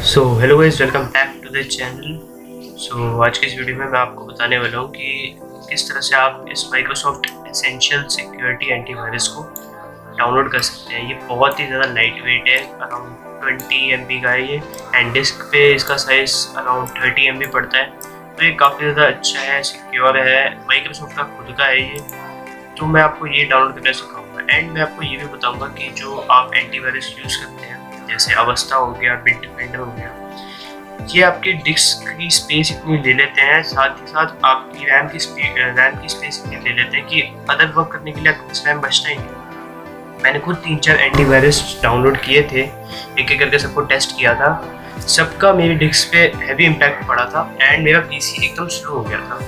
So hello guys, welcome back to the channel. आज की इस वीडियो में मैं आपको बताने वाला हूँ कि किस तरह से आप इस माइक्रोसॉफ्ट एसेंशियल सिक्योरिटी एंटीवायरस को डाउनलोड कर सकते हैं। ये बहुत ही ज़्यादा लाइट वेट है, अराउंड 20 MB का है ये, एंड डिस्क पे इसका साइज़ अराउंड 30 MB पड़ता है। तो ये काफ़ी ज़्यादा अच्छा है, सिक्योर है, माइक्रोसॉफ्ट का खुद का है ये। तो मैं आपको ये डाउनलोड करना सिखाऊंगा, एंड मैं आपको ये भी बताऊँगा कि जो आप एंटीवायरस यूज़ करते हैं जैसे अवस्था हो गया, बिटडिफेंडर हो गया, ये आपकी डिस्क की स्पेस इतनी ले लेते हैं, साथ ही साथ आपकी रैम की स्पेस इतनी ले लेते हैं कि अदर वर्क करने के लिए आपके पास रैम बचता ही नहीं। मैंने खुद 3-4 एंटीवायरस डाउनलोड किए थे, एक एक करके सबको टेस्ट किया था। सबका मेरी डिस्क पे हैवी इम्पैक्ट पड़ा था एंड मेरा पीसी एकदम स्लो हो गया था।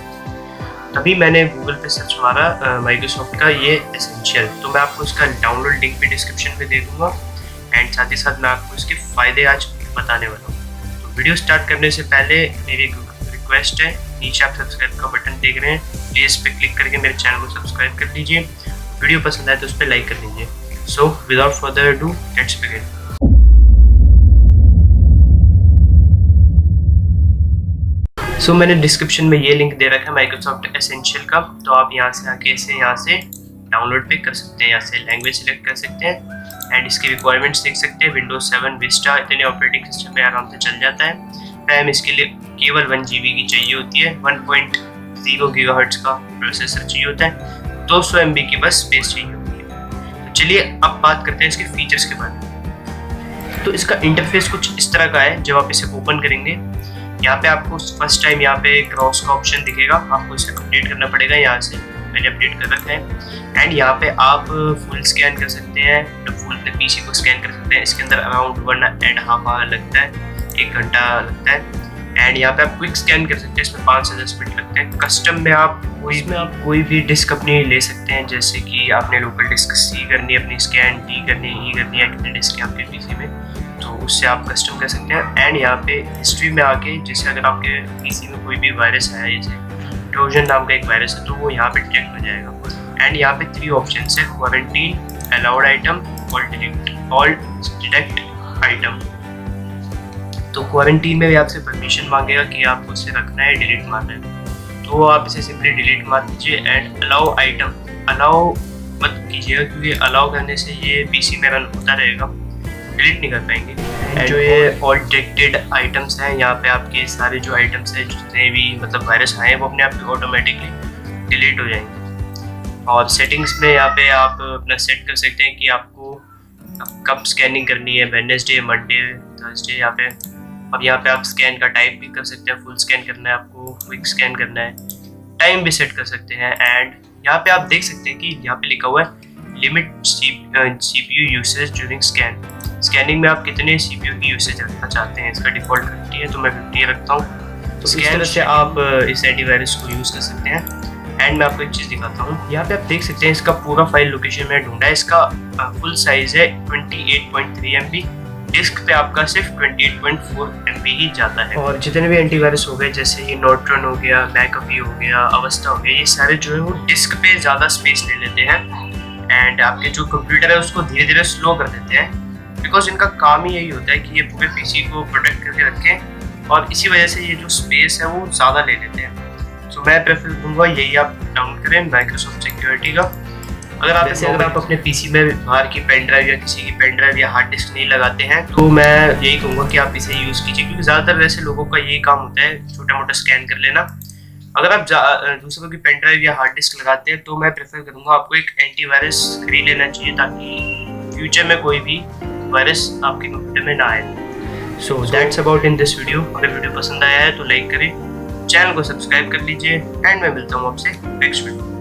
तभी मैंने गूगल पे सर्च मारा माइक्रोसॉफ्ट का ये एसेंशियल। तो मैं आपको इसका डाउनलोड लिंक भी डिस्क्रिप्शन में दे दूँगा, एंड साथ ही साथ मैं आपको इसके फ़ायदे आज बताने वाला हूँ। तो वीडियो स्टार्ट करने से पहले मेरी एक रिक्वेस्ट है, नीचे आप सब्सक्राइब का बटन देख रहे हैं, प्लीज़ इस पर क्लिक करके मेरे चैनल को सब्सक्राइब कर लीजिए। वीडियो पसंद आए तो उस पर लाइक कर लीजिए। So without further ado, let's begin. So मैंने डिस्क्रिप्शन में ये लिंक दे रखा है माइक्रोसॉफ्ट एसेंशियल का, तो आप यहाँ से आके इसे यहाँ से डाउनलोड पे कर सकते हैं। यहाँ से लैंग्वेज सिलेक्ट कर सकते हैं एंड इसकी रिक्वायरमेंट्स देख सकते हैं। विंडोज 7 विस्टा इतने ऑपरेटिंग सिस्टम में आराम से चल जाता है। रैम इसके लिए केवल 1 GB की चाहिए होती है, 1.0 GHz का प्रोसेसर चाहिए होता है, 200 MB की बस स्पेस चाहिए होती है। तो चलिए अब बात करते हैं इसके फीचर्स के बारे में। तो इसका इंटरफेस कुछ इस तरह का है। जब आप इसे ओपन करेंगे, यहाँ पे आपको फर्स्ट टाइम यहाँ पे क्रॉस का ऑप्शन दिखेगा, आपको इसे अपडेट करना पड़ेगा। यहाँ से मैंने अपडेट कर रखा है एंड यहाँ पे आप फुल स्कैन कर सकते हैं, तो फुल पीसी को स्कैन कर सकते हैं। इसके अंदर अराउंड 1.5 आवर लगता है, 1 घंटा लगता है। एंड यहाँ पे आप क्विक स्कैन कर सकते हैं, इसमें 5 से 10 मिनट लगते हैं। कस्टम में आप कोई भी डिस्क अपनी ले सकते हैं, जैसे कि आपने लोकल डिस्क सी करनी है, अपनी स्कैन डी करनी है, ई करनी है, कितनी डिस्क है आपके पीसी में, तो उससे आप कस्टम कर सकते हैं। एंड यहाँ पे हिस्ट्री में आके, जैसे अगर आपके पीसी में कोई भी वायरस है, जैसे ट्रोजन नाम का एक वायरस है, तो वो यहाँ पे डिटेक्ट हो जाएगा। एंड यहाँ पे 3 ऑप्शन है, quarantine, allowed item, all detect item. तो क्वारंटीन में भी आपसे परमिशन मांगेगा कि आपको इसे रखना है, डिलीट मारना है, तो आप इसे सिंपली डिलीट मार दीजिए। एंड अलाउ आइटम, अलाउ मत कीजिएगा, क्योंकि अलाउ करने से ये पीसी में रन होता रहेगा, डिलीट नहीं कर पाएंगे। एंड जो ये ऑल डिटेक्टेड आइटम्स हैं, यहाँ पे आपके सारे जो आइटम्स हैं, जितने भी मतलब वायरस आए हैं, वो अपने आप ऑटोमेटिकली डिलीट हो जाएंगे। और सेटिंग्स में यहाँ पे आप अपना सेट कर सकते हैं कि आपको कब स्कैनिंग करनी है, वेडनेसडे, मंडे, थर्सडे। यहाँ पे अब यहाँ पे आप स्कैन का टाइप भी कर सकते हैं, फुल स्कैन करना है आपको, क्विक स्कैन करना है, टाइम भी सेट कर सकते हैं। एंड यहाँ पे आप देख सकते हैं कि यहाँ पे लिखा हुआ है limit CPU usage during scan. Scanning में आप कितने CPU की यूसेज रखना चाहते हैं, इसका डिफ़ॉल्ट 50 है, तो मैं 50 रखता हूँ। तो इस तरह से आप इस एंटीवायरस को यूज़ कर सकते हैं। एंड मैं आपको एक चीज़ दिखाता हूँ, यहाँ पे आप देख सकते हैं इसका पूरा फाइल लोकेशन मैंने ढूंढा है। इसका फुल साइज़ है 28.3 MB, डिस्क पे आपका सिर्फ 28.4 MB ही जाता है। और जितने भी एंटीवायरस हो गए, जैसे ये नोट्रॉन हो गया, मैकअफी हो गया, अवस्था हो गया, ये सारे जो है वो डिस्क पे ज़्यादा स्पेस ले लेते हैं एंड आपके जो कंप्यूटर है उसको धीरे धीरे स्लो कर देते हैं, बिकॉज इनका काम ही यही होता है कि ये पूरे पीसी को प्रोटेक्ट करके रखें, और इसी वजह से ये जो स्पेस है वो ज़्यादा ले लेते हैं। तो मैं प्रेफर दूंगा यही आप डाउनलोड करें, माइक्रोसॉफ्ट सिक्योरिटी का। अगर आप अपने पीसी में बाहर की पेन ड्राइव या किसी की पेन ड्राइव या हार्ड डिस्क नहीं लगाते हैं, तो मैं यही कहूँगा कि आप इसे यूज़ कीजिए, क्योंकि ज़्यादातर वैसे लोगों का यही काम होता है, छोटा मोटा स्कैन कर लेना। अगर आप दूसरों की पेन ड्राइव या हार्ड डिस्क लगाते हैं, तो मैं प्रेफर करूँगा आपको एक एंटीवायरस खरीद लेना चाहिए, ताकि फ्यूचर में कोई भी वायरस आपके कंप्यूटर में ना आए। So that's about in this video. अगर वीडियो पसंद आया है तो लाइक करें, चैनल को सब्सक्राइब कर लीजिए, एंड मैं मिलता हूँ आपसे नेक्स्ट वीडियो।